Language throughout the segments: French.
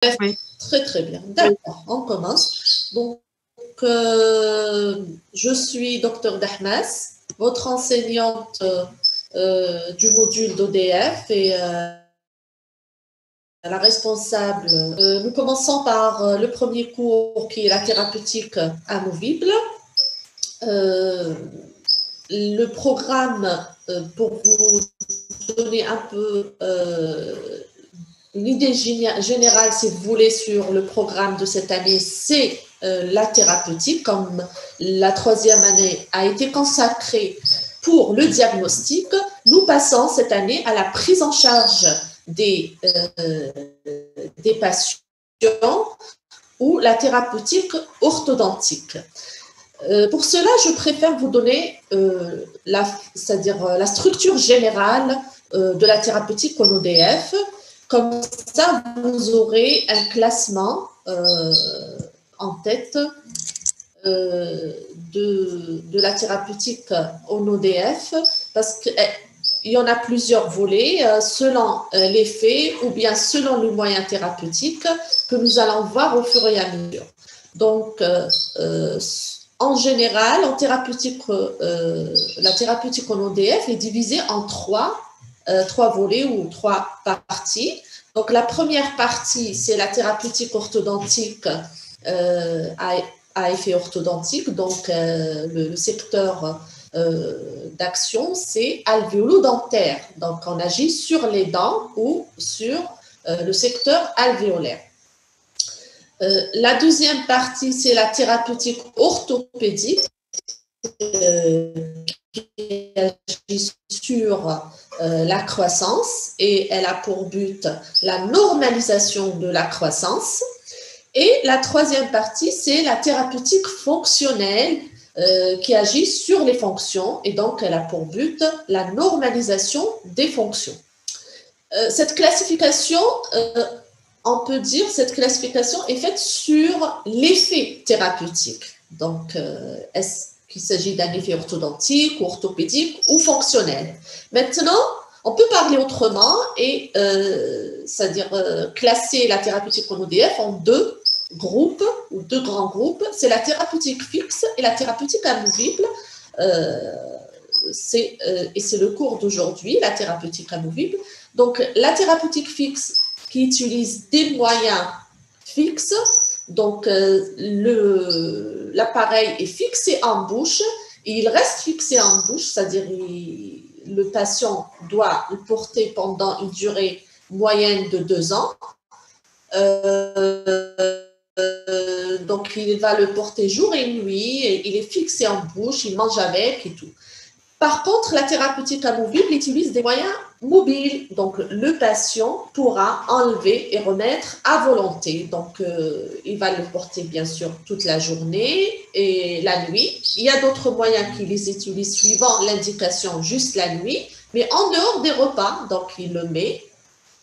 Oui. Très très bien. D'accord, on commence. Donc, je suis Dr Dahmas, votre enseignante du module d'ODF et la responsable. Nous commençons par le premier cours qui est la thérapeutique amovible. Le programme, pour vous donner un peu une idée générale, si vous voulez, sur le programme de cette année, c'est la thérapeutique, comme la troisième année a été consacrée pour le diagnostic. Nous passons cette année à la prise en charge des patients ou la thérapeutique orthodontique. Pour cela, je préfère vous donner c'est-à-dire la structure générale de la thérapeutique en ODF. Comme ça, vous aurez un classement en tête de la thérapeutique en ODF, parce qu'il y en a plusieurs volets selon l'effet ou bien selon le moyen thérapeutique que nous allons voir au fur et à mesure. Donc, en général, en thérapeutique, la thérapeutique en ODF est divisée en trois volets ou trois parties. Donc, la première partie, c'est la thérapeutique orthodontique à effet orthodontique. Donc, le secteur d'action, c'est alvéolo-dentaire. Donc, on agit sur les dents ou sur le secteur alvéolaire. La deuxième partie, c'est la thérapeutique orthopédique qui agit sur la croissance et elle a pour but la normalisation de la croissance. Et la troisième partie, c'est la thérapeutique fonctionnelle qui agit sur les fonctions et donc elle a pour but la normalisation des fonctions. Cette classification, on peut dire, cette classification est faite sur l'effet thérapeutique. Donc, est-ce qu'il s'agit d'un effet orthodontique, ou orthopédique ou fonctionnel? Maintenant, on peut parler autrement et c'est-à-dire classer la thérapeutique en ODF en deux groupes ou deux grands groupes. C'est la thérapeutique fixe et la thérapeutique amovible. Et c'est le cours d'aujourd'hui, la thérapeutique amovible. Donc, la thérapeutique fixe qui utilise des moyens fixes. Donc, l'appareil est fixé en bouche et il reste fixé en bouche, c'est-à-dire le patient doit le porter pendant une durée moyenne de 2 ans. Donc, il va le porter jour et nuit, et il est fixé en bouche, il mange avec et tout. Par contre, la thérapeutique amovible utilise des moyens mobiles. Donc, le patient pourra enlever et remettre à volonté. Donc, il va le porter, bien sûr, toute la journée et la nuit. Il y a d'autres moyens qui les utilisent suivant l'indication juste la nuit, mais en dehors des repas. Donc, il le met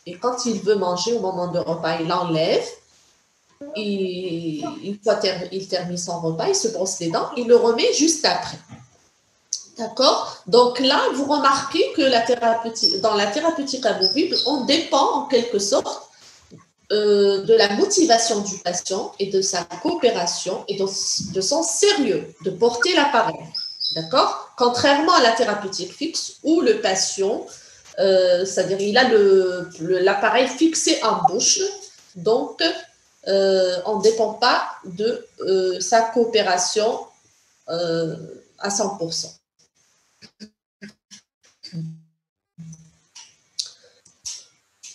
et quand il veut manger au moment de repas, il l'enlève. Une fois il termine son repas, il se brosse les dents, il le remet juste après. D'accord? Donc là, vous remarquez que dans la thérapeutique amovible, on dépend en quelque sorte de la motivation du patient et de sa coopération et de son sérieux de porter l'appareil. D'accord? Contrairement à la thérapeutique fixe où le patient, c'est-à-dire il a l'appareil fixé en bouche, donc on ne dépend pas de sa coopération à 100%.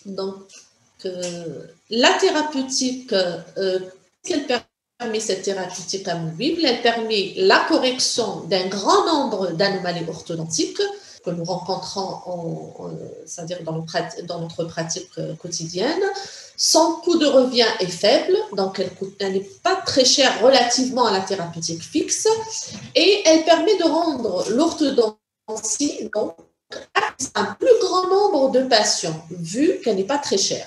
Donc, la thérapeutique, qu'elle permet cette thérapeutique amovible? Elle permet la correction d'un grand nombre d'anomalies orthodontiques que nous rencontrons c'est-à-dire dans notre pratique quotidienne. Son coût de revient est faible, donc elle n'est pas très chère relativement à la thérapeutique fixe, et elle permet de rendre l'orthodontie donc un plus grand nombre de patients, vu qu'elle n'est pas très chère.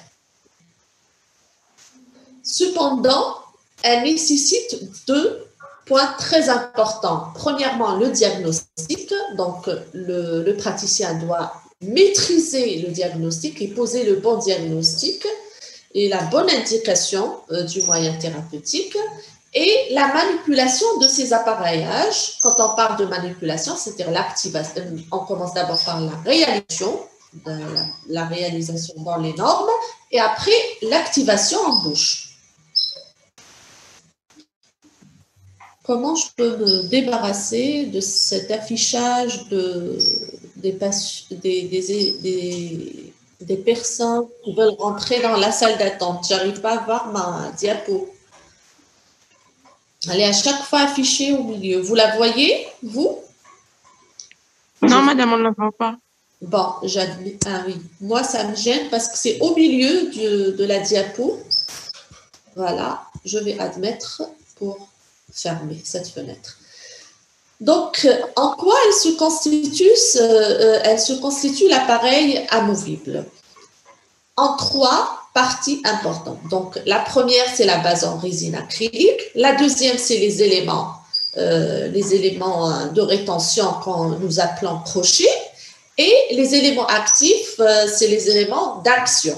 Cependant, elle nécessite 2 points très importants. Premièrement, le diagnostic. Donc, le praticien doit maîtriser le diagnostic et poser le bon diagnostic. et la bonne indication du moyen thérapeutique et la manipulation de ces appareillages. Quand on parle de manipulation, c'est-à-dire l'activation, on commence d'abord par la réalisation dans les normes et après l'activation en bouche. Comment je peux me débarrasser de cet affichage des personnes qui veulent rentrer dans la salle d'attente? J'arrive pas à voir ma diapo. Elle est à chaque fois affichée au milieu. Vous la voyez, vous? Non, madame, on ne la voit pas. Bon, j'admets. Ah oui, moi, ça me gêne parce que c'est au milieu de la diapo. Voilà, je vais admettre pour fermer cette fenêtre. Donc, en quoi elle se constitue l'appareil amovible? En 3 parties importantes. Donc, la première, c'est la base en résine acrylique. La deuxième, c'est les éléments de rétention que nous appelons crochets. Et les éléments actifs, c'est les éléments d'action.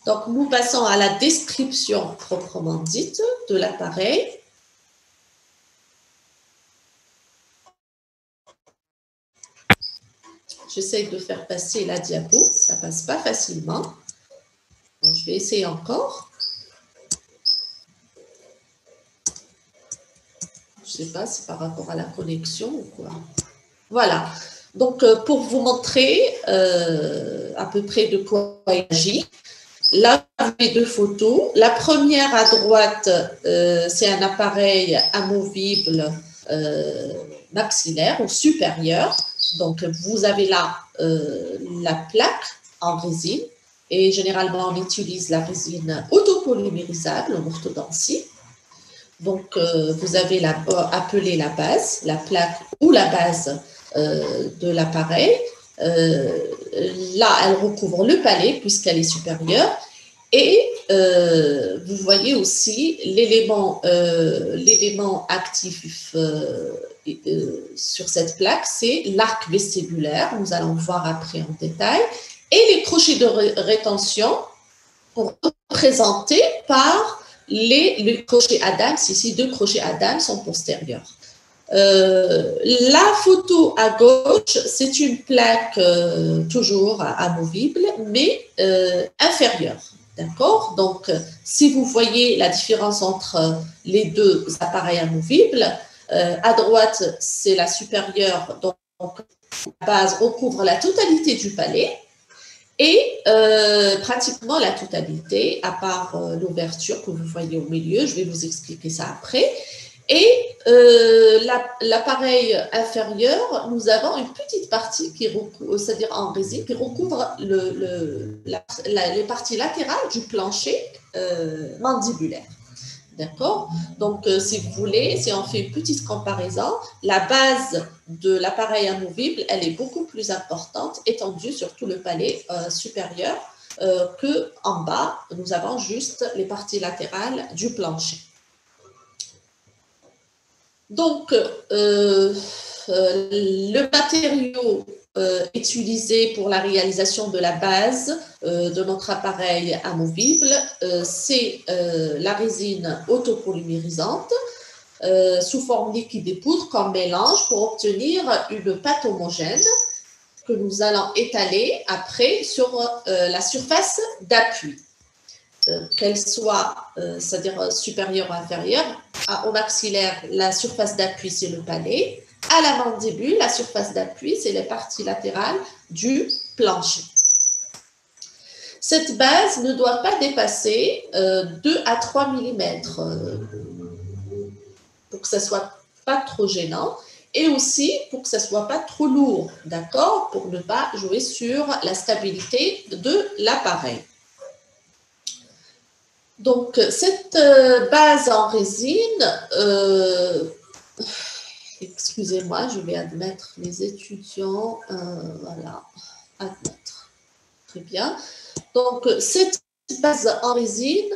Donc, nous passons à la description proprement dite de l'appareil. J'essaie de faire passer la diapo, ça ne passe pas facilement. Donc, je vais essayer encore. Je ne sais pas, c'est par rapport à la connexion ou quoi. Voilà. Donc, pour vous montrer à peu près de quoi il s'agit, là, vous avez 2 photos. La première à droite, c'est un appareil amovible maxillaire ou supérieur. Donc, vous avez là la plaque en résine et généralement, on utilise la résine autopolymérisable en orthodontie. Donc, vous avez appelé la base, la plaque ou la base de l'appareil. Là, elle recouvre le palais puisqu'elle est supérieure. Et vous voyez aussi l'élément actif sur cette plaque, c'est l'arc vestibulaire. Nous allons voir après en détail. Et les crochets de rétention représentés par les crochets Adams. Ici, 2 crochets Adams sont postérieurs. La photo à gauche, c'est une plaque toujours amovible, mais inférieure. D'accord? Donc, si vous voyez la différence entre les 2 appareils amovibles, à droite, c'est la supérieure, donc la base recouvre la totalité du palais et pratiquement la totalité, à part l'ouverture que vous voyez au milieu. Je vais vous expliquer ça après. Et l'appareil inférieur, nous avons une petite partie qui recouvre, c'est-à-dire en résine, qui recouvre les parties latérales du plancher mandibulaire. D'accord? Donc, si vous voulez, si on fait une petite comparaison, la base de l'appareil amovible, elle est beaucoup plus importante, étendue sur tout le palais supérieur, qu'en bas, nous avons juste les parties latérales du plancher. Donc, le matériau utilisé pour la réalisation de la base de notre appareil amovible, c'est la résine autopolymérisante sous forme liquide et poudre comme mélange pour obtenir une pâte homogène que nous allons étaler après sur la surface d'appui. Qu'elle soit, c'est-à-dire supérieure ou inférieure. Au maxillaire, la surface d'appui, c'est le palais. À la mandibule, la surface d'appui, c'est les parties latérales du plancher. Cette base ne doit pas dépasser 2 à 3 mm pour que ça ne soit pas trop gênant et aussi pour que ça ne soit pas trop lourd, d'accord, pour ne pas jouer sur la stabilité de l'appareil. Donc, cette base en résine, excusez-moi, je vais admettre les étudiants, voilà, admettre, très bien. Donc, cette base en résine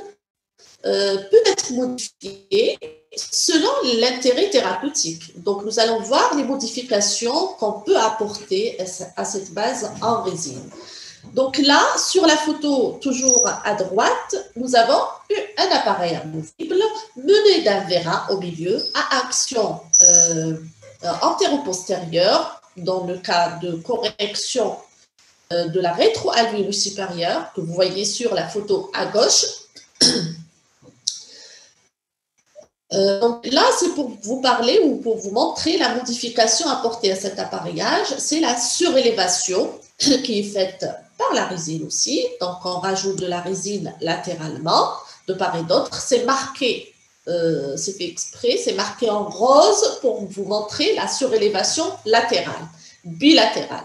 peut être modifiée selon l'intérêt thérapeutique. Donc, nous allons voir les modifications qu'on peut apporter à cette base en résine. Donc là, sur la photo, toujours à droite, nous avons un appareil amovible mené d'un vérin au milieu à action antéro-postérieure dans le cas de correction de la rétroalvéolus supérieure que vous voyez sur la photo à gauche. Donc là, c'est pour vous parler ou pour vous montrer la modification apportée à cet appareillage. C'est la surélévation qui est faite par la résine aussi. Donc, on rajoute de la résine latéralement, de part et d'autre. C'est marqué, c'est fait exprès, c'est marqué en rose pour vous montrer la surélévation latérale, bilatérale,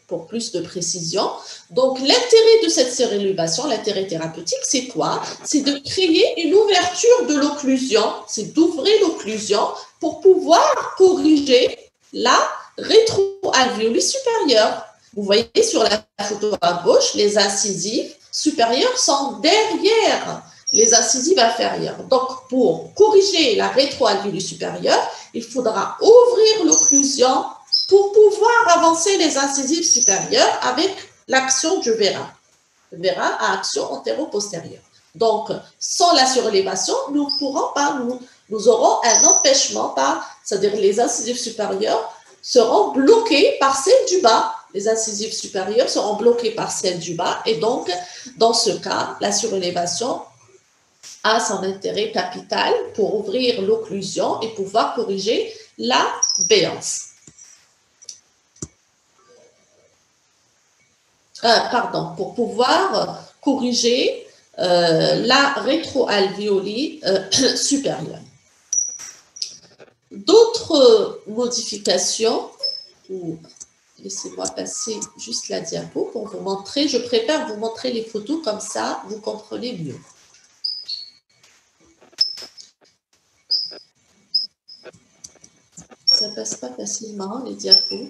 pour plus de précision. Donc, l'intérêt de cette surélévation, l'intérêt thérapeutique, c'est quoi? C'est de créer une ouverture de l'occlusion, c'est d'ouvrir l'occlusion pour pouvoir corriger la rétroalvéolus supérieure. Vous voyez sur la photo à gauche, les incisives supérieures sont derrière les incisives inférieures. Donc, pour corriger la rétroalvéolus supérieure, il faudra ouvrir l'occlusion pour pouvoir avancer les incisives supérieures avec l'action du vérin. Le vérin a action antéro-postérieure. Donc, sans la surélévation, nous pourrons pas, nous aurons un empêchement, c'est-à-dire les incisives supérieures seront bloquées par celles du bas. Les incisives supérieures seront bloquées par celles du bas et donc, dans ce cas, la surélévation a son intérêt capital pour ouvrir l'occlusion et pouvoir corriger la béance. Pour pouvoir corriger la rétroalvéolie supérieure. D'autres modifications, laissez-moi passer juste la diapo pour vous montrer, je préfère vous montrer les photos comme ça, vous comprenez mieux. Ça passe pas facilement, les diapos.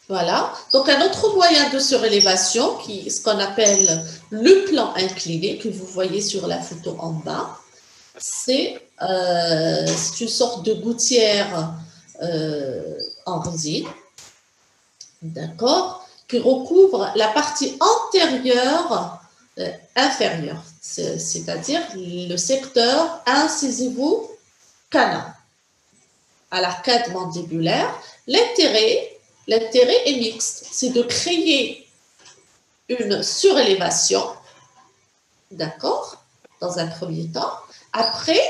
Voilà. Donc, un autre moyen de surélévation, ce qu'on appelle le plan incliné, que vous voyez sur la photo en bas, c'est une sorte de gouttière en résine, d'accord, qui recouvre la partie antérieure inférieure, c'est-à-dire le secteur incisivo-canin à l'arcade mandibulaire. L'intérêt est mixte, c'est de créer une surélévation, d'accord, dans un premier temps. Après,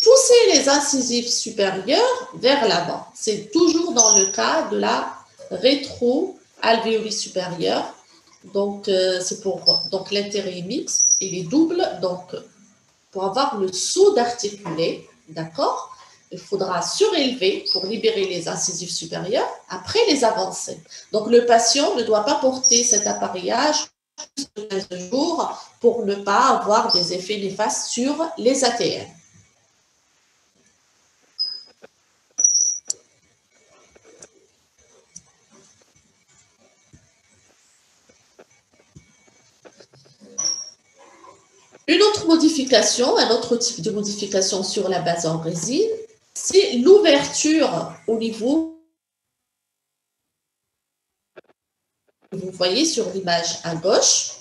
pousser les incisives supérieures vers l'avant. C'est toujours dans le cas de la rétroalvéolus supérieure. Donc, donc l'intérêt est mixte, il est double. Donc, pour avoir le saut d'articuler, d'accord, il faudra surélever pour libérer les incisives supérieures, après les avancer. Donc, le patient ne doit pas porter cet appareillage plus de 15 jours pour ne pas avoir des effets néfastes sur les ATM. Une autre modification, un autre type de modification sur la base en résine, c'est l'ouverture au niveau, vous voyez sur l'image à gauche.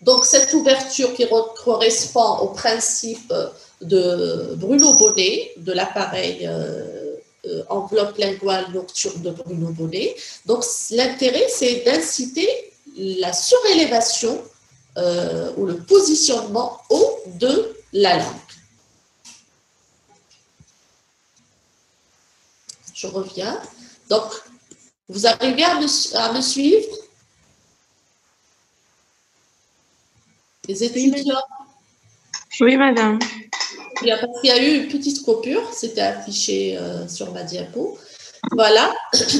Donc, cette ouverture qui correspond au principe de Bruno-Bonnet, de l'appareil enveloppe linguale nocturne de Bruno-Bonnet. Donc, l'intérêt, c'est d'inciter la surélévation ou le positionnement haut de la langue. Je reviens. Donc, vous arrivez à me suivre? Les étudiants? Oui, madame. Parce qu'il y a eu une petite coupure, c'était affiché sur ma diapo. Voilà.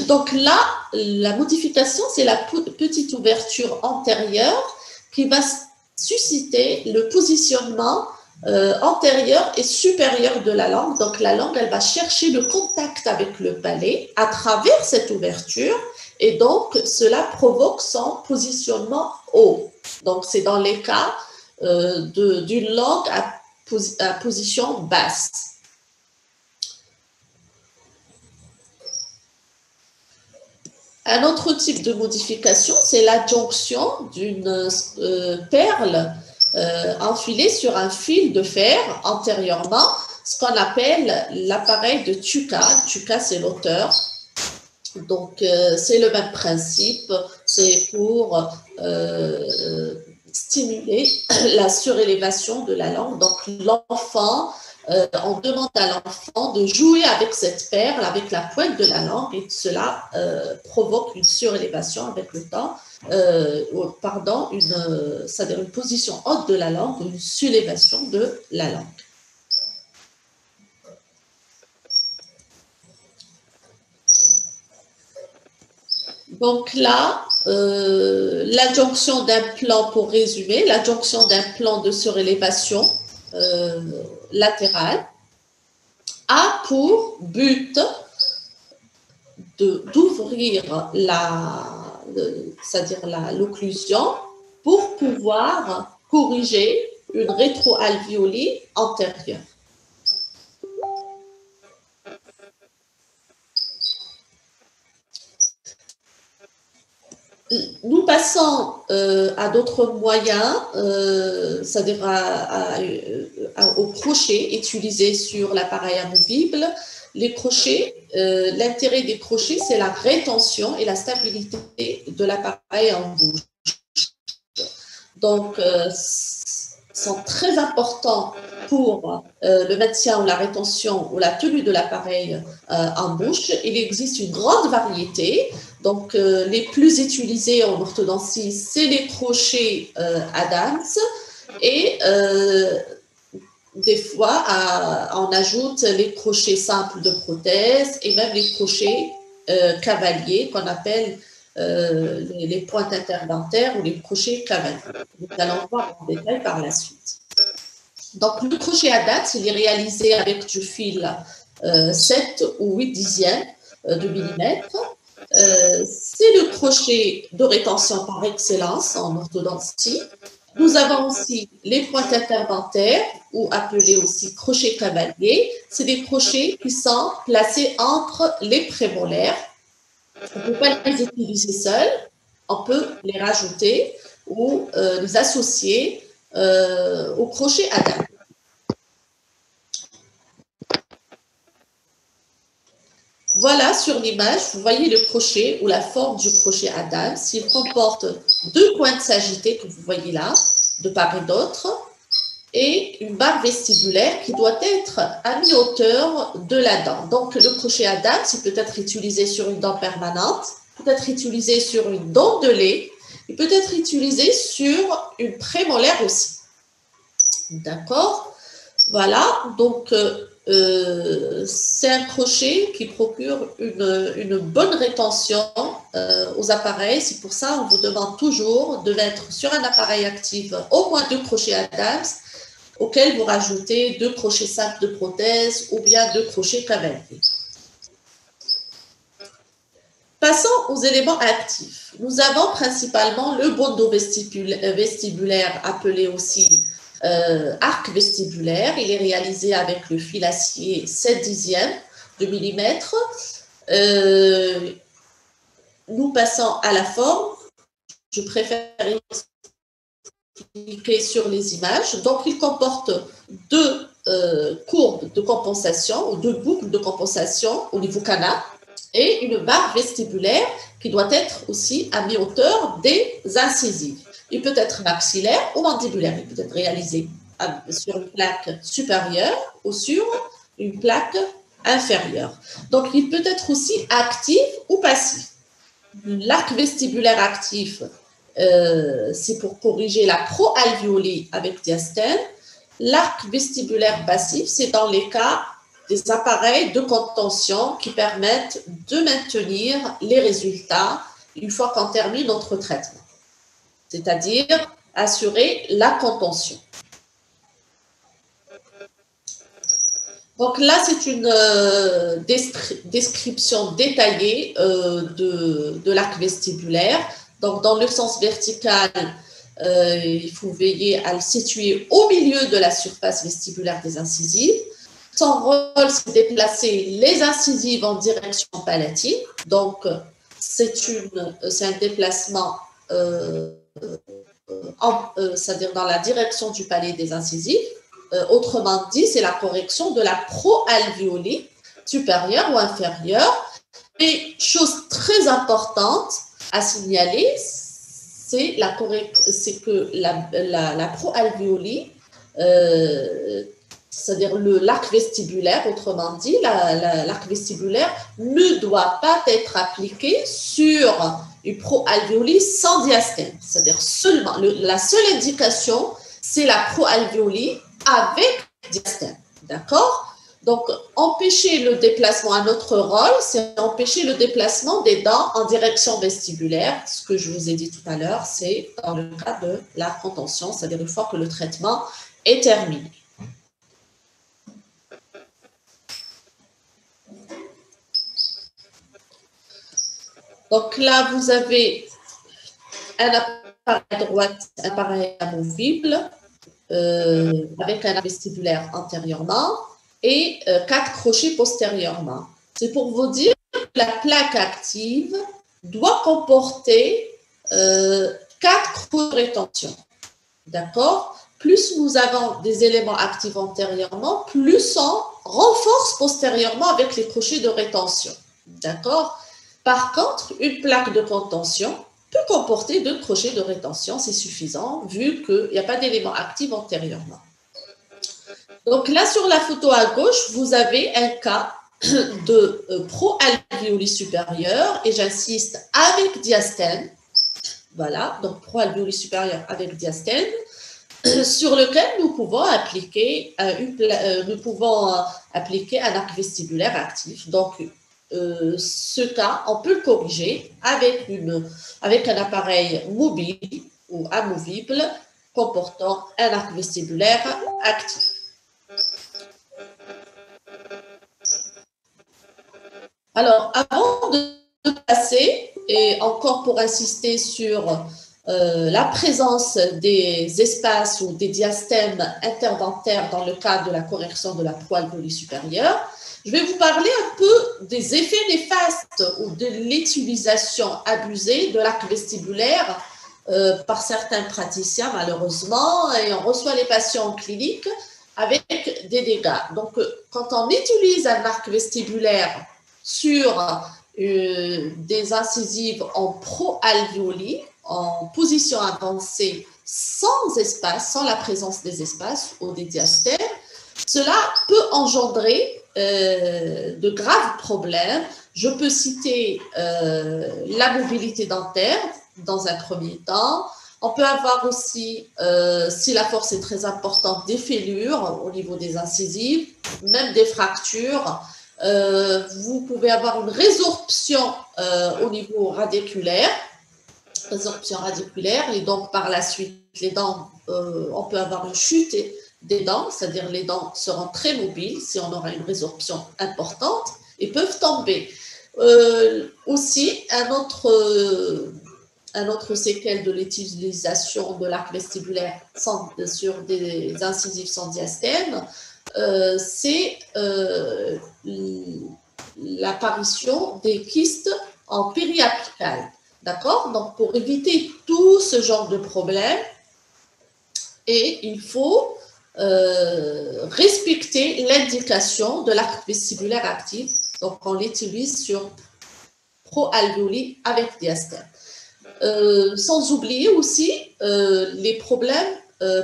Donc là, la modification, c'est la petite ouverture antérieure qui va susciter le positionnement antérieur et supérieur de la langue. Donc, la langue, elle va chercher le contact avec le palais à travers cette ouverture et donc, cela provoque son positionnement haut. Donc, c'est dans les cas d'une langue à position basse. Un autre type de modification, c'est l'adjonction d'une perle enfilée sur un fil de fer antérieurement, ce qu'on appelle l'appareil de Tuka. Tuka, c'est l'auteur. Donc, c'est le même principe, c'est pour stimuler la surélévation de la langue. Donc, l'enfant, on demande à l'enfant de jouer avec cette perle, avec la pointe de la langue, et cela provoque une surélévation avec le temps, c'est-à-dire une position haute de la langue, une surélévation de la langue. Donc là, l'adjonction d'un plan, pour résumer, l'adjonction d'un plan de surélévation latérale a pour but d'ouvrir c'est-à-dire l'occlusion pour pouvoir corriger une rétroalvéolie antérieure. Nous passons à d'autres moyens, c'est-à-dire aux crochets utilisés sur l'appareil amovible. Les crochets, l'intérêt des crochets, c'est la rétention et la stabilité de l'appareil en bouche. Donc, sont très importants pour le maintien ou la rétention ou la tenue de l'appareil en bouche. Il existe une grande variété. Donc, les plus utilisés en orthodontie, c'est les crochets Adams et des fois, on ajoute les crochets simples de prothèse et même les crochets cavaliers qu'on appelle les pointes interdentaires ou les crochets cavaliers. Nous allons voir en détail par la suite. Donc, le crochet Adams, il est réalisé avec du fil 7 ou 8 dixièmes de millimètre. C'est le crochet de rétention par excellence en orthodontie. Nous avons aussi les pointes interdentaires, ou appelés aussi crochets cavaliers. C'est des crochets qui sont placés entre les prémolaires. On ne peut pas les utiliser seuls, on peut les rajouter ou les associer au crochet Adams. Voilà, sur l'image, vous voyez le crochet ou la forme du crochet Adams. Il comporte deux pointes sagittées que vous voyez là, de part et d'autre, et une barre vestibulaire qui doit être à mi-hauteur de la dent. Donc, le crochet Adams, il peut être utilisé sur une dent permanente, peut être utilisé sur une dent de lait, et peut être utilisé sur une prémolaire aussi. D'accord? Voilà, donc c'est un crochet qui procure une bonne rétention aux appareils. C'est pour ça qu'on vous demande toujours de mettre sur un appareil actif au moins 2 crochets Adams, auxquels vous rajoutez 2 crochets simples de prothèse ou bien 2 crochets cavaliers. Passons aux éléments actifs. Nous avons principalement le bandeau vestibulaire, appelé aussi arc vestibulaire. Il est réalisé avec le fil acier 7 dixièmes de millimètre. Nous passons à la forme. Je préfère expliquer sur les images. Donc, il comporte 2 courbes de compensation ou 2 boucles de compensation au niveau canal et une barre vestibulaire qui doit être aussi à mi-hauteur des incisives. Il peut être maxillaire ou mandibulaire. Il peut être réalisé sur une plaque supérieure ou sur une plaque inférieure. Donc, il peut être aussi actif ou passif. L'arc vestibulaire actif, c'est pour corriger la proalvéolie avec diastème. L'arc vestibulaire passif, c'est dans les cas des appareils de contention qui permettent de maintenir les résultats une fois qu'on termine notre traitement, c'est-à-dire assurer la contention. Donc là, c'est une description détaillée de l'arc vestibulaire. Donc, dans le sens vertical, Il faut veiller à le situer au milieu de la surface vestibulaire des incisives. Son rôle, c'est de déplacer les incisives en direction palatine. Donc, c'est un déplacement, c'est-à-dire dans la direction du palais des incisives. Autrement dit, c'est la correction de la proalvéolie supérieure ou inférieure. Et chose très importante à signaler, c'est que la proalvéolie, c'est-à-dire l'arc vestibulaire, autrement dit, l'arc vestibulaire ne doit pas être appliqué sur une proalvéolie sans diastème. C'est-à-dire seulement, la seule indication, c'est la proalvéolie avec diastème. D'accord? Donc, empêcher le déplacement, un autre rôle, c'est empêcher le déplacement des dents en direction vestibulaire. Ce que je vous ai dit tout à l'heure, c'est dans le cas de la contention, c'est-à-dire une fois que le traitement est terminé. Donc là, vous avez un appareil à droite, un appareil amovible avec un vestibulaire antérieurement et 4 crochets postérieurement. C'est pour vous dire que la plaque active doit comporter 4 crochets de rétention. D'accord? Plus nous avons des éléments actifs antérieurement, plus on renforce postérieurement avec les crochets de rétention. D'accord? Par contre, une plaque de contention peut comporter 2 crochets de rétention, c'est suffisant, vu qu'il n'y a pas d'éléments actifs antérieurement. Donc là, sur la photo à gauche, vous avez un cas de proalvéolie supérieure, et j'insiste, avec diastème. Voilà, donc proalvéolie supérieure avec diastème, sur lequel nous pouvons appliquer un arc vestibulaire actif. Donc, ce cas, on peut le corriger avec un appareil mobile ou amovible comportant un arc vestibulaire actif. Alors, avant de passer, et encore pour insister sur la présence des espaces ou des diastèmes interdentaires dans le cadre de la correction de la proalvéolie supérieure, je vais vous parler un peu des effets néfastes ou de l'utilisation abusée de l'arc vestibulaire par certains praticiens, malheureusement, et on reçoit les patients en clinique avec des dégâts. Donc, quand on utilise un arc vestibulaire sur des incisives en proalvéolie, en position avancée, sans espace, sans la présence des espaces ou des diastèmes, cela peut engendrer de graves problèmes. Je peux citer la mobilité dentaire dans un premier temps. On peut avoir aussi, si la force est très importante, des fêlures au niveau des incisives, même des fractures. Vous pouvez avoir une résorption au niveau radiculaire, et donc par la suite, les dents, on peut avoir une chute des dents, c'est-à-dire les dents seront très mobiles si on aura une résorption importante et peuvent tomber. Aussi, un autre séquelle de l'utilisation de l'arc vestibulaire sur des incisives sans diastème, c'est l'apparition des kystes en périapical. D'accord? Donc, pour éviter tout ce genre de problème, il faut respecter l'indication de l'arc vestibulaire actif. Donc, on l'utilise sur proalvéolie avec diastème. Sans oublier aussi les problèmes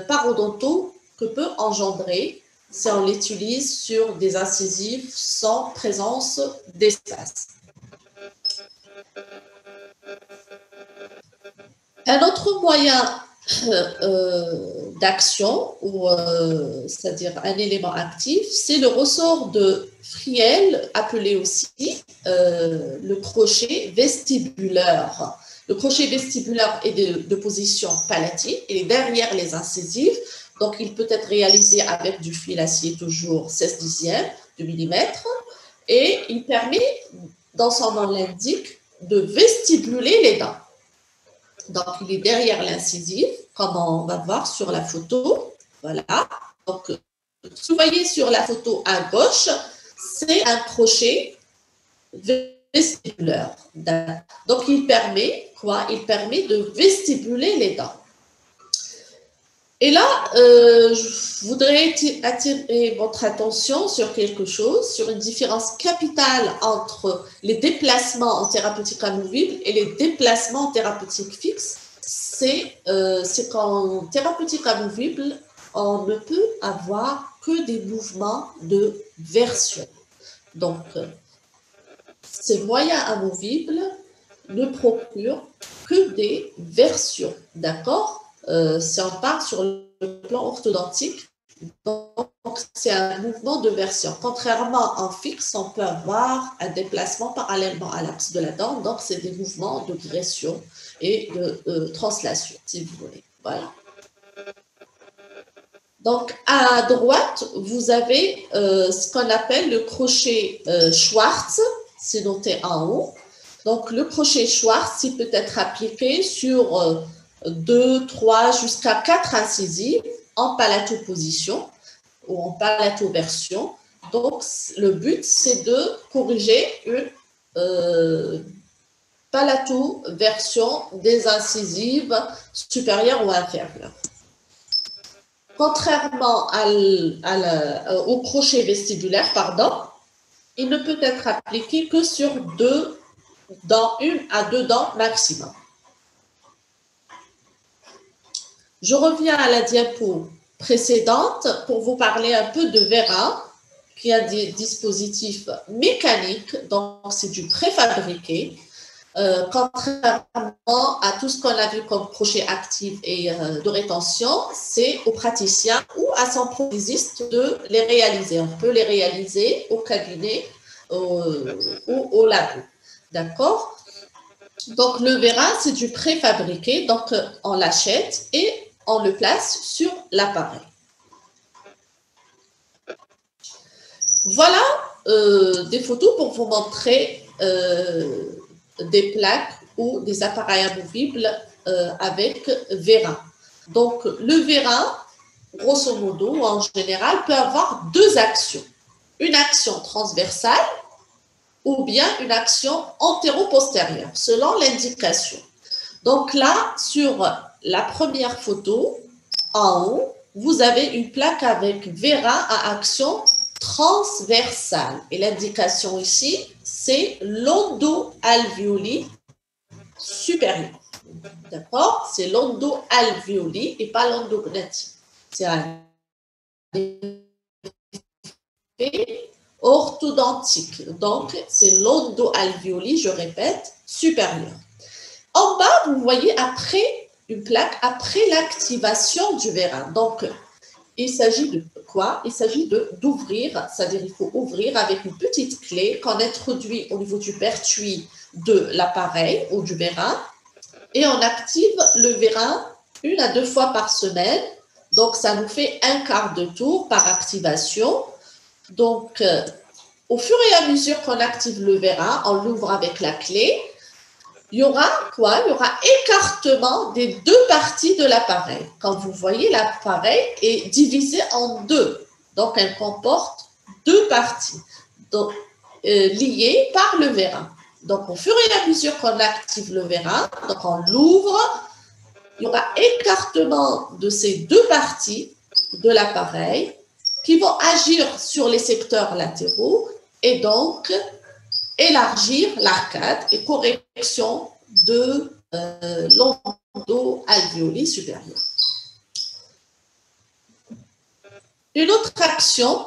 parodontaux que peut engendrer si on l'utilise sur des incisives sans présence d'espace. Un autre moyen d'action, c'est-à-dire un élément actif, c'est le ressort de Friel, appelé aussi le crochet vestibulaire. Le crochet vestibulaire est de position palatine, il est derrière les incisives, donc il peut être réalisé avec du fil acier toujours 16/10 de millimètre, et il permet, dans son nom l'indique, de vestibuler les dents. Donc, il est derrière l'incisive, comme on va voir sur la photo. Voilà. Donc, si vous voyez sur la photo à gauche, c'est un crochet vestibulaire. Donc, il permet quoi? Il permet de vestibuler les dents. Et là, je voudrais attirer votre attention sur quelque chose, sur une différence capitale entre les déplacements en thérapeutique amovible et les déplacements en thérapeutique fixe. C'est qu'en thérapeutique amovible, on ne peut avoir que des mouvements de version. Donc, ces moyens amovibles ne procurent que des versions, d'accord? Si on part sur le plan orthodontique, donc c'est un mouvement de version. Contrairement en fixe, on peut avoir un déplacement parallèlement à l'axe de la dent, donc c'est des mouvements de gression et de translation, si vous voulez. Voilà. Donc, à droite, vous avez ce qu'on appelle le crochet Schwartz, c'est noté en haut. Donc, le crochet Schwartz, il peut être appliqué sur 2, 3, jusqu'à 4 incisives en palatoposition ou en palatoversion. Donc, le but, c'est de corriger une palatoversion des incisives supérieures ou inférieures. Contrairement au crochet vestibulaire, il ne peut être appliqué que sur 2 dents, 1 à 2 dents maximum. Je reviens à la diapo précédente pour vous parler un peu de Vera, qui est un dispositif mécanique, donc c'est du préfabriqué. Contrairement à tout ce qu'on a vu comme crochet actif et de rétention, c'est au praticien ou à son prothésiste de les réaliser. On peut les réaliser au cabinet ou au labo. D'accord? Donc, le Vera, c'est du préfabriqué. Donc, on l'achète et on le place sur l'appareil. Voilà des photos pour vous montrer des plaques ou des appareils amovibles avec Vera. Donc, le Vera, grosso modo, en général, peut avoir 2 actions. Une action transversale ou bien une action antéro-postérieure, selon l'indication. Donc là, sur la première photo, en haut, vous avez une plaque avec Vera à action transversale. Et l'indication ici, c'est l'endo-alvéoli supérieur. D'accord? C'est l'endo-alvéoli et pas l'endognathique. C'est un effet orthodontique. Donc, c'est l'endo-alvéoli, je répète, supérieur. En bas, vous voyez après une plaque, après l'activation du Vera. Donc, il s'agit de quoi? Il s'agit d'ouvrir, c'est-à-dire il faut ouvrir avec une petite clé qu'on introduit au niveau du pertuis de l'appareil ou du Vera et on active le Vera 1 à 2 fois par semaine. Donc, ça nous fait un quart de tour par activation. Donc, au fur et à mesure qu'on active le Vera, on l'ouvre avec la clé. Il y aura quoi? Il y aura écartement des 2 parties de l'appareil. Quand vous voyez, l'appareil est divisé en 2. Donc, elle comporte 2 parties donc, liées par le Vera. Donc, au fur et à mesure qu'on active le Vera, donc on l'ouvre, il y aura écartement de ces 2 parties de l'appareil qui vont agir sur les secteurs latéraux et donc élargir l'arcade et correction de l'endo-alvéoli supérieur. Une autre action,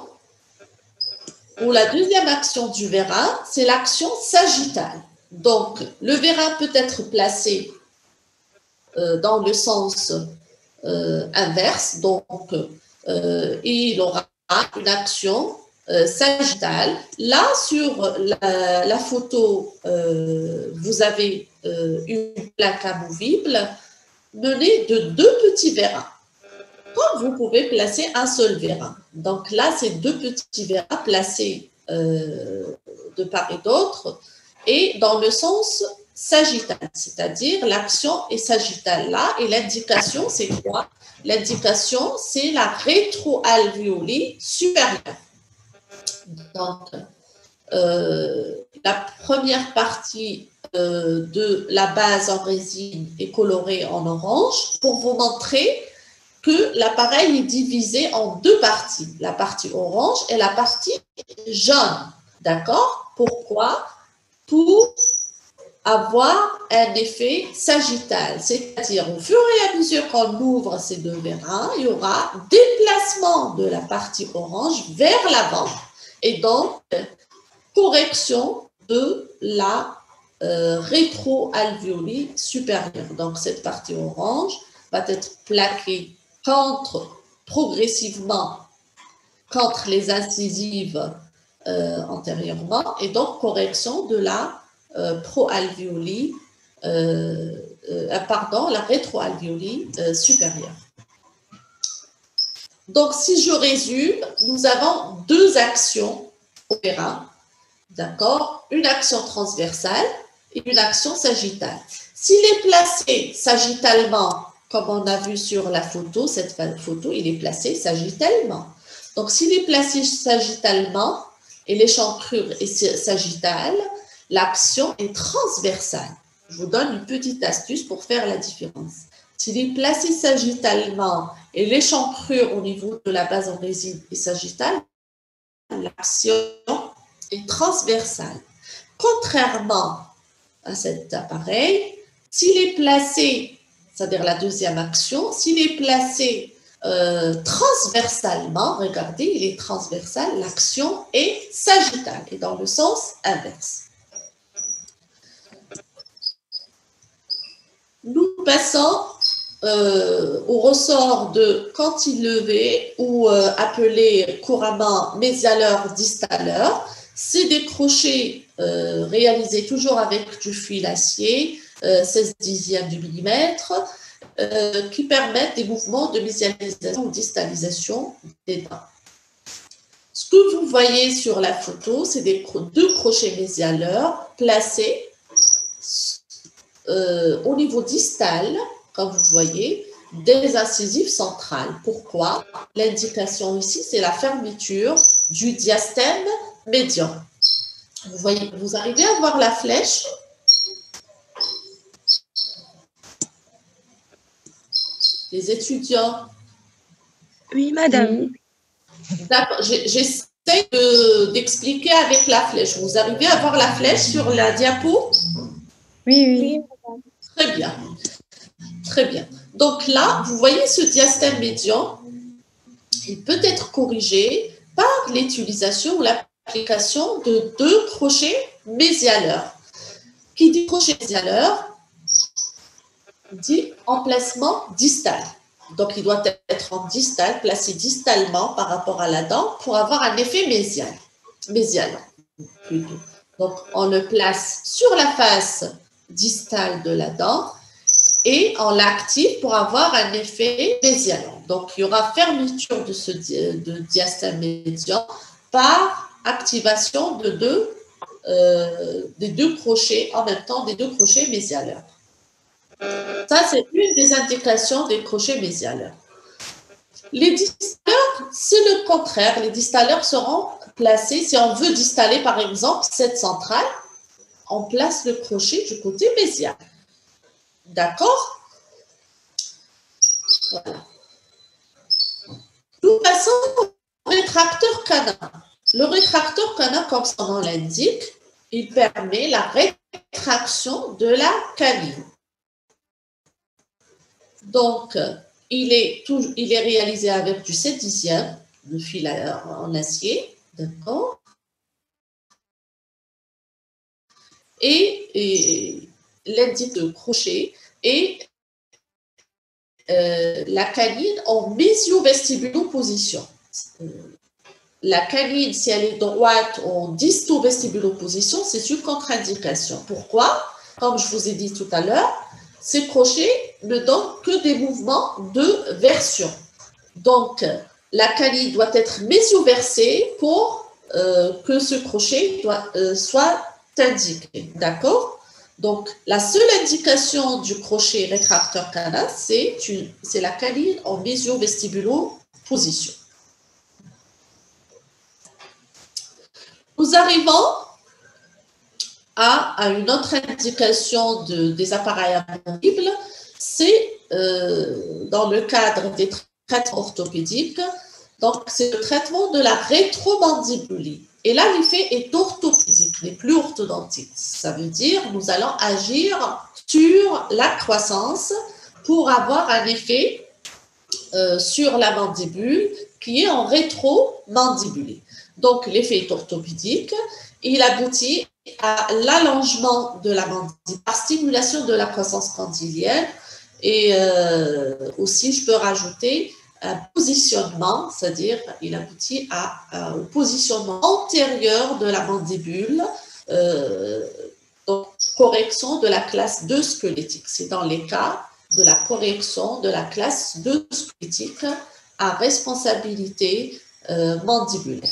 ou la deuxième action du Vera, c'est l'action sagittale. Donc, le Vera peut être placé dans le sens inverse, donc il aura une action sagittale. Là, sur la photo, vous avez une plaque amovible menée de 2 petits Vera. Comme vous pouvez placer un seul Vera. Donc là, c'est 2 petits Vera placés de part et d'autre et dans le sens sagittale, c'est-à-dire l'action est sagittale là, et l'indication, c'est quoi? L'indication, c'est la rétroalvéolie supérieure. Donc, la première partie de la base en résine est colorée en orange pour vous montrer que l'appareil est divisé en deux parties, la partie orange et la partie jaune. D'accord? Pourquoi? Pour avoir un effet sagittal, c'est-à-dire au fur et à mesure qu'on ouvre ces deux vérins, il y aura déplacement de la partie orange vers l'avant et donc correction de la rétroalvéolie supérieure. Donc cette partie orange va être plaquée progressivement contre les incisives antérieurement et donc correction de la proalvéolie, la rétroalvéolie supérieure. Donc, si je résume, nous avons deux actions au terrain, d'accord? Une action transversale et une action sagittale. S'il est placé sagittalement, comme on a vu sur la photo, cette photo, il est placé sagittalement. Donc, s'il est placé sagittalement et l'échancrure est sagittale, l'action est transversale. Je vous donne une petite astuce pour faire la différence. S'il est placé sagittalement et l'échancrure au niveau de la base en résine est sagittale, l'action est transversale. Contrairement à cet appareil, s'il est placé, c'est-à-dire la deuxième action, s'il est placé transversalement, regardez, il est transversal, l'action est sagittale et dans le sens inverse. Nous passons au ressort de cantilever ou appelé couramment mésialeur distaleur. C'est des crochets réalisés toujours avec du fil acier, 16 dixièmes du millimètre, qui permettent des mouvements de mésialisation ou distalisation des dents. Ce que vous voyez sur la photo, c'est deux crochets mésialeurs placés au niveau distal, comme vous voyez, des incisives centrales. Pourquoi? L'indication ici, c'est la fermeture du diastème médian. Vous voyez, vous arrivez à voir la flèche? Les étudiants? Oui, madame. D'accord, j'essaie d'expliquer avec la flèche. Vous arrivez à voir la flèche sur la diapo? Oui. Très bien. Très bien. Donc là, vous voyez ce diastème médian, il peut être corrigé par l'utilisation ou l'application de deux crochets mésialeurs. Qui dit crochet mésialeur dit emplacement distal. Donc, il doit être en distal, placé distalement par rapport à la dent pour avoir un effet mésial plutôt. Donc, on le place sur la face distale de la dent et on l'active pour avoir un effet mésial. Donc, il y aura fermeture de ce diastème médian par activation des deux crochets en même temps, des deux crochets mésialeurs. Ça, c'est une des indications des crochets mésialeurs. Les distaleurs, c'est le contraire. Les distaleurs seront placés, si on veut distaller par exemple cette centrale, on place le crochet du côté mésial. D'accord? Voilà. Nous passons au rétracteur canin. Le rétracteur canin, comme son nom l'indique, il permet la rétraction de la canine. Donc, il est réalisé avec du 7 dixièmes de fil en acier, d'accord? Et l'indique de crochet et la canine en mésio-vestibulo-position. La canine, si elle est droite en disto-vestibulo-position, c'est une contre-indication. Pourquoi? Comme je vous ai dit tout à l'heure, ces crochets ne donnent que des mouvements de version. Donc, la canine doit être mésio-versée pour que ce crochet soit indiqué. D'accord? Donc, la seule indication du crochet rétracteur canal, c'est la canine en mésio-vestibulo-position. Nous arrivons à une autre indication des appareils amovibles, c'est dans le cadre des traitements orthopédiques, donc c'est le traitement de la rétromandibulie. Et là, l'effet est orthopédique, n'est plus orthodontique. Ça veut dire nous allons agir sur la croissance pour avoir un effet sur la mandibule qui est en rétromandibulée. Donc, l'effet est orthopédique. Il aboutit à l'allongement de la mandibule par stimulation de la croissance candylienne. Et aussi, je peux rajouter un positionnement, c'est-à-dire il aboutit au positionnement antérieur de la mandibule, donc correction de la classe 2 squelettique. C'est dans les cas de la correction de la classe 2 squelettique à responsabilité mandibulaire.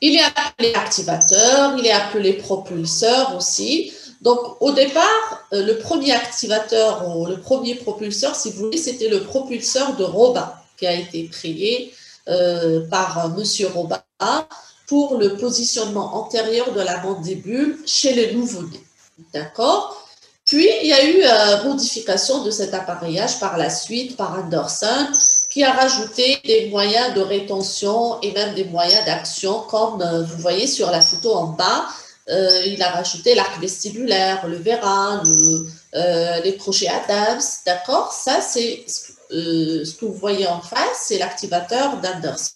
Il est appelé activateur, il est appelé propulseur aussi. Donc, au départ, le premier activateur ou le premier propulseur, si vous voulez, c'était le propulseur de Robin qui a été créé par Monsieur Robin pour le positionnement antérieur de la mandibule chez les nouveau-nés. D'accord? Puis, il y a eu modification de cet appareillage par la suite par Anderson qui a rajouté des moyens de rétention et même des moyens d'action comme vous voyez sur la photo en bas. Il a rajouté l'arc vestibulaire, le vérin, les crochets Adams, d'accord? Ça, c'est ce que vous voyez en face, c'est l'activateur d'Anderson.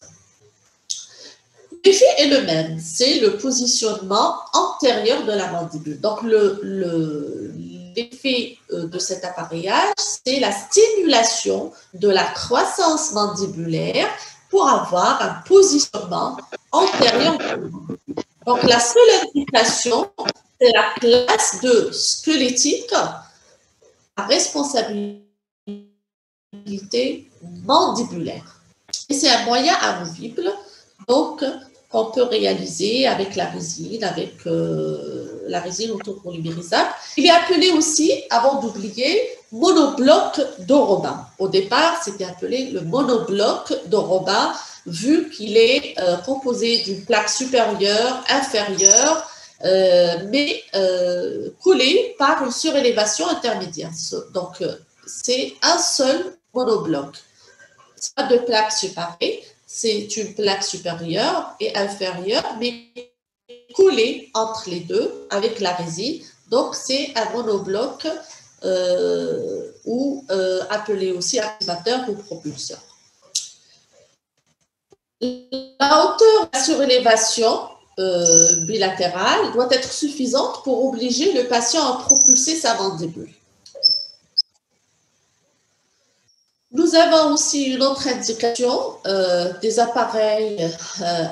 L'effet est le même, c'est le positionnement antérieur de la mandibule. Donc, l'effet de cet appareillage, c'est la stimulation de la croissance mandibulaire pour avoir un positionnement antérieur. Donc, la seule indication, c'est la classe 2 squelettique à responsabilité mandibulaire. Et c'est un moyen amovible, donc, qu'on peut réaliser avec la résine, avec la résine autopolymérisable. Il est appelé aussi, avant d'oublier, monobloc de Robin. Au départ, c'était appelé le monobloc de Robin, vu qu'il est composé d'une plaque supérieure, inférieure, mais collé par une surélévation intermédiaire. Donc, c'est un seul monobloc. Ce n'est pas deux plaques séparées, c'est une plaque supérieure et inférieure, mais collée entre les deux avec la résine. Donc, c'est un monobloc ou appelé aussi activateur ou propulseur. La hauteur de la surélévation bilatérale doit être suffisante pour obliger le patient à propulser sa mandibule. Nous avons aussi une autre indication des appareils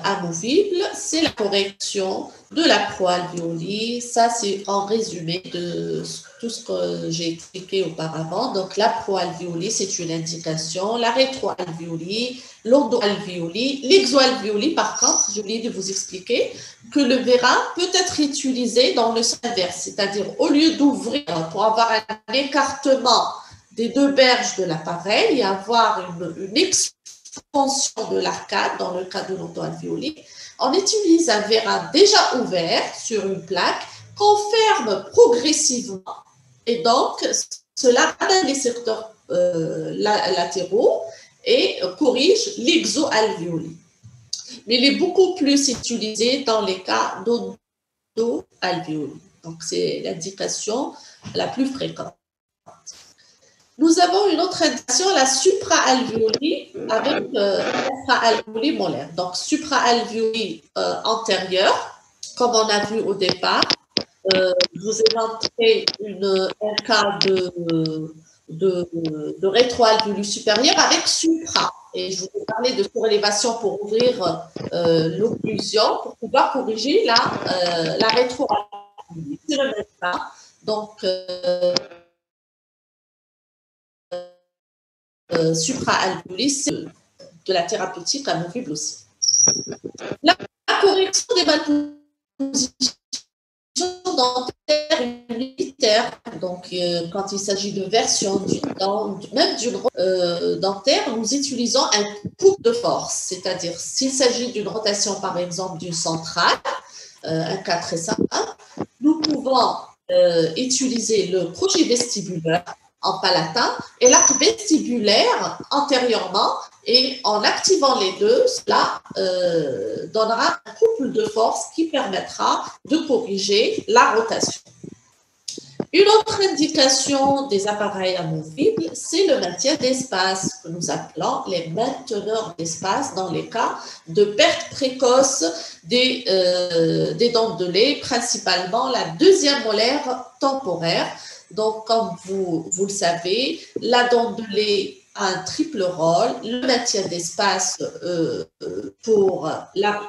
amovibles, c'est la correction de la proalvéolie. Ça, c'est en résumé de tout ce que j'ai expliqué auparavant. Donc, la proalvéolie, c'est une indication. La rétroalvéolie, l'endoalvéolie, l'exoalvéolie, par contre, j'ai oublié de vous expliquer que le vérin peut être utilisé dans le sens inverse, c'est-à-dire au lieu d'ouvrir pour avoir un écartement des deux berges de l'appareil et avoir une expansion de l'arcade dans le cas de l'endoalvéolie, on utilise un vérin déjà ouvert sur une plaque qu'on ferme progressivement et donc cela ramène les secteurs latéraux et corrige l'exoalvéolie. Mais il est beaucoup plus utilisé dans les cas d'endoalvéolie. Donc c'est l'indication la plus fréquente. Nous avons une autre indication, la supraalvéolie avec l'infraalvéolie molaire. Donc, supraalvéolie antérieure, comme on a vu au départ. Je vous ai montré un cas de rétroalvéolie supérieure avec supra. Et je vous ai parlé de surélévation pour ouvrir l'occlusion, pour pouvoir corriger la rétroalvéolie. C'est le même cas. Donc, supraalvéolie, c'est de la thérapeutique amovible aussi. La correction des malpositions dentaires est une Donc, quand il s'agit de version d'une dent, même d'une dentaire, nous utilisons un couple de force. C'est-à-dire, s'il s'agit d'une rotation, par exemple, d'une centrale, un cas très simple, nous pouvons utiliser le crochet vestibulaire en palatin et l'arc vestibulaire antérieurement, et en activant les deux, cela donnera un couple de force qui permettra de corriger la rotation. Une autre indication des appareils amovibles, c'est le maintien d'espace, que nous appelons les mainteneurs d'espace dans les cas de perte précoce des dents de lait, principalement la deuxième molaire temporaire. Donc, comme vous le savez, la dent de lait a un triple rôle, le maintien d'espace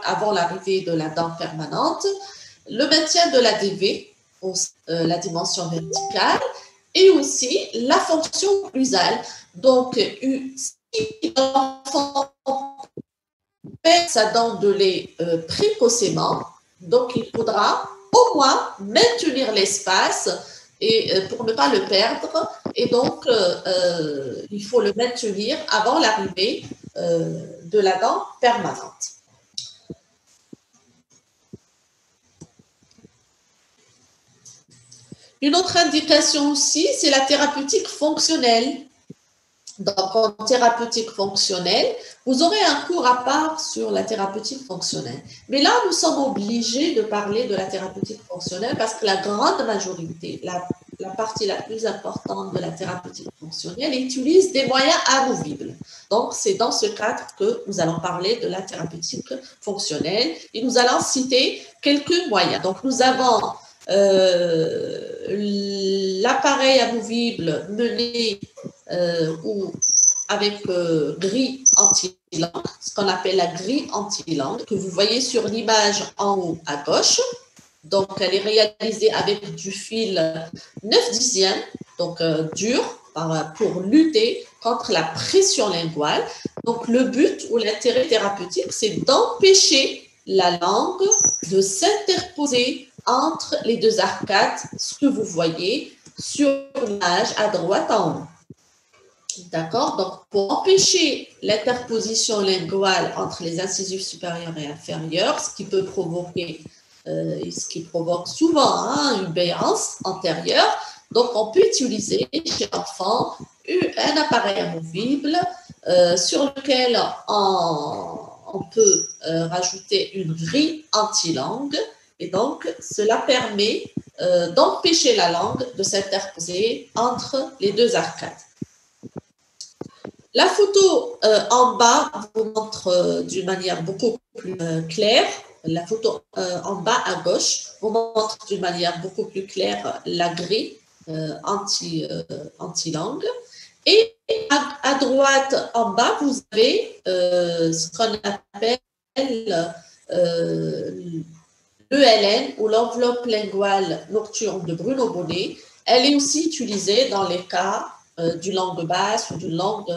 avant l'arrivée de la dent permanente, le maintien de la DV, la dimension verticale, et aussi la fonction occlusale. Donc, si l'enfant perd sa dent de lait précocement, donc il faudra au moins maintenir l'espace et pour ne pas le perdre, et donc il faut le maintenir avant l'arrivée de la dent permanente. Une autre indication aussi, c'est la thérapeutique fonctionnelle. Donc, en thérapeutique fonctionnelle, vous aurez un cours à part sur la thérapeutique fonctionnelle. Mais là, nous sommes obligés de parler de la thérapeutique fonctionnelle parce que la grande majorité, la partie la plus importante de la thérapeutique fonctionnelle utilise des moyens amovibles. Donc, c'est dans ce cadre que nous allons parler de la thérapeutique fonctionnelle et nous allons citer quelques moyens. Donc, nous avons l'appareil amovible mené ou avec grille anti-langue, ce qu'on appelle la grille anti-langue, que vous voyez sur l'image en haut à gauche. Donc, elle est réalisée avec du fil 9/10, donc dur, pour lutter contre la pression linguale. Donc, le but ou l'intérêt thérapeutique, c'est d'empêcher la langue de s'interposer entre les deux arcades, ce que vous voyez sur l'image à droite en haut. D'accord? Donc, pour empêcher l'interposition linguale entre les incisives supérieures et inférieures, ce qui peut provoquer, ce qui provoque souvent une béance antérieure, donc on peut utiliser chez l'enfant un appareil amovible sur lequel on peut rajouter une grille anti-langue. Et donc, cela permet d'empêcher la langue de s'interposer entre les deux arcades. La photo en bas vous montre d'une manière beaucoup plus claire, la photo en bas à gauche vous montre d'une manière beaucoup plus claire la grille anti-langue. Et à droite en bas, vous avez ce qu'on appelle l'ELN ou l'enveloppe linguale nocturne de Bruno Bonnet. Elle est aussi utilisée dans les cas d'une langue basse ou d'une langue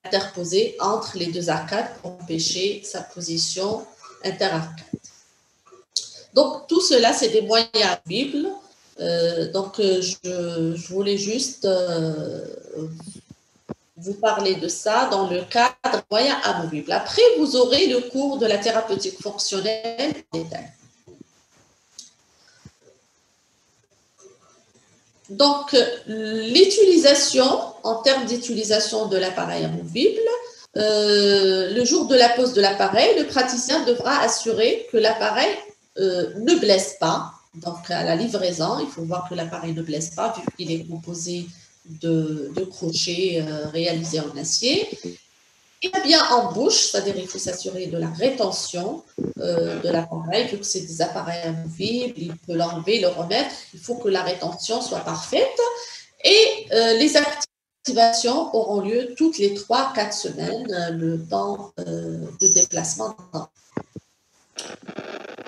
interposée entre les deux arcades pour empêcher sa position interarcade. Donc, tout cela, c'est des moyens amovibles. Je voulais juste vous parler de ça dans le cadre moyens amovibles. Après, vous aurez le cours de la thérapeutique fonctionnelle en détail. Donc, l'utilisation, en termes d'utilisation de l'appareil amovible, le jour de la pose de l'appareil, le praticien devra assurer que l'appareil ne blesse pas. Donc, à la livraison, il faut voir que l'appareil ne blesse pas, vu qu'il est composé de crochets réalisés en acier. Et bien en bouche, c'est-à-dire il faut s'assurer de la rétention de l'appareil, vu que c'est des appareils amovibles, il peut l'enlever, le remettre, il faut que la rétention soit parfaite. Et les activations auront lieu toutes les 3-4 semaines, le temps de déplacement.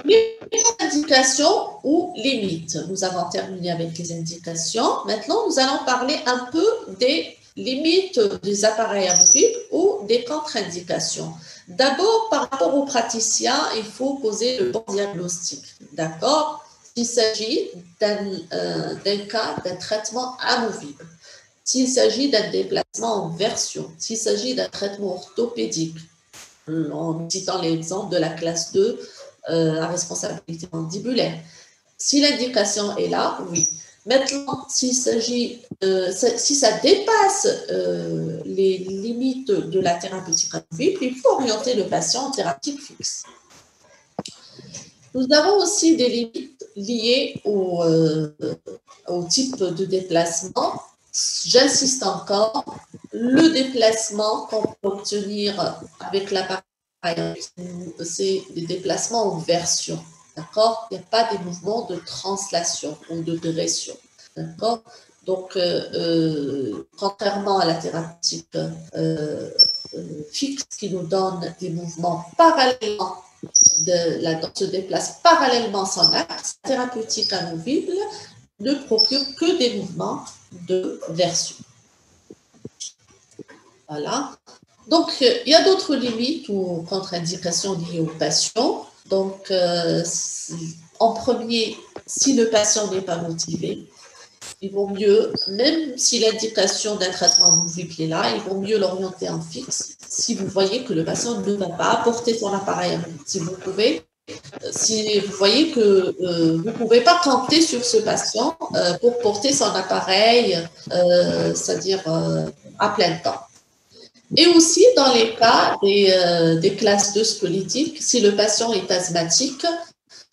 Les indications ou limites. Nous avons terminé avec les indications. Maintenant, nous allons parler un peu des limites des appareils amovibles ou des contre-indications. D'abord, par rapport aux praticiens, il faut poser le bon diagnostic. D'accord? s'il s'agit d'un cas d'un traitement amovible, s'il s'agit d'un déplacement en version, s'il s'agit d'un traitement orthopédique, en citant l'exemple de la classe 2 à responsabilité mandibulaire. Si l'indication est là, oui. Maintenant, s'il s'agit, si ça dépasse les limites de la thérapeutique amovible, il faut orienter le patient en thérapie fixe. Nous avons aussi des limites liées au type de déplacement. J'insiste encore, le déplacement qu'on peut obtenir avec l'appareil, c'est des déplacements en version. D'accord? Il n'y a pas des mouvements de translation ou de gression. D'accord? Donc, contrairement à la thérapeutique fixe qui nous donne des mouvements parallèlement, se déplace parallèlement son axe, la thérapeutique amovible ne procure que des mouvements de version. Voilà. Donc, il y a d'autres limites ou contre-indications liées au patient. Donc, en premier, si le patient n'est pas motivé, il vaut mieux, même si l'indication d'un traitement amovible est là, il vaut mieux l'orienter en fixe si vous voyez que le patient ne va pas porter son appareil amovible. Si vous voyez que vous ne pouvez pas compter sur ce patient pour porter son appareil, c'est-à-dire à plein temps. Et aussi dans les cas des classes 2 squelettiques, si le patient est asthmatique,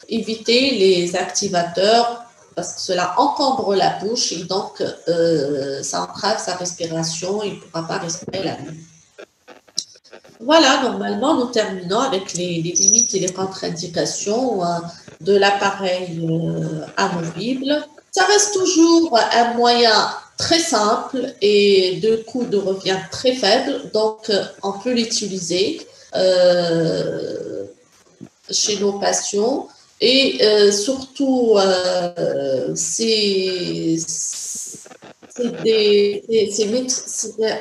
évitez les activateurs parce que cela encombre la bouche et donc ça entrave sa respiration, il ne pourra pas respirer la nuit. Voilà, normalement, nous terminons avec les limites et les contre-indications de l'appareil amovible. Ça reste toujours un moyen très simple et de coût de revient très faible, donc on peut l'utiliser chez nos patients et surtout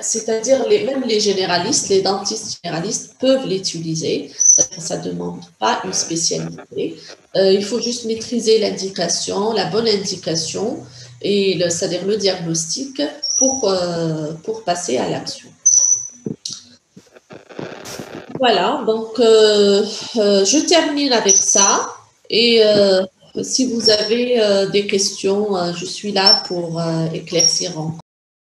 c'est-à-dire même les généralistes, les dentistes généralistes peuvent l'utiliser. Ça ne demande pas une spécialité. Il faut juste maîtriser l'indication, la bonne indication, et c'est-à-dire le diagnostic pour passer à l'action. Voilà, donc je termine avec ça. Et si vous avez des questions, je suis là pour éclaircir encore.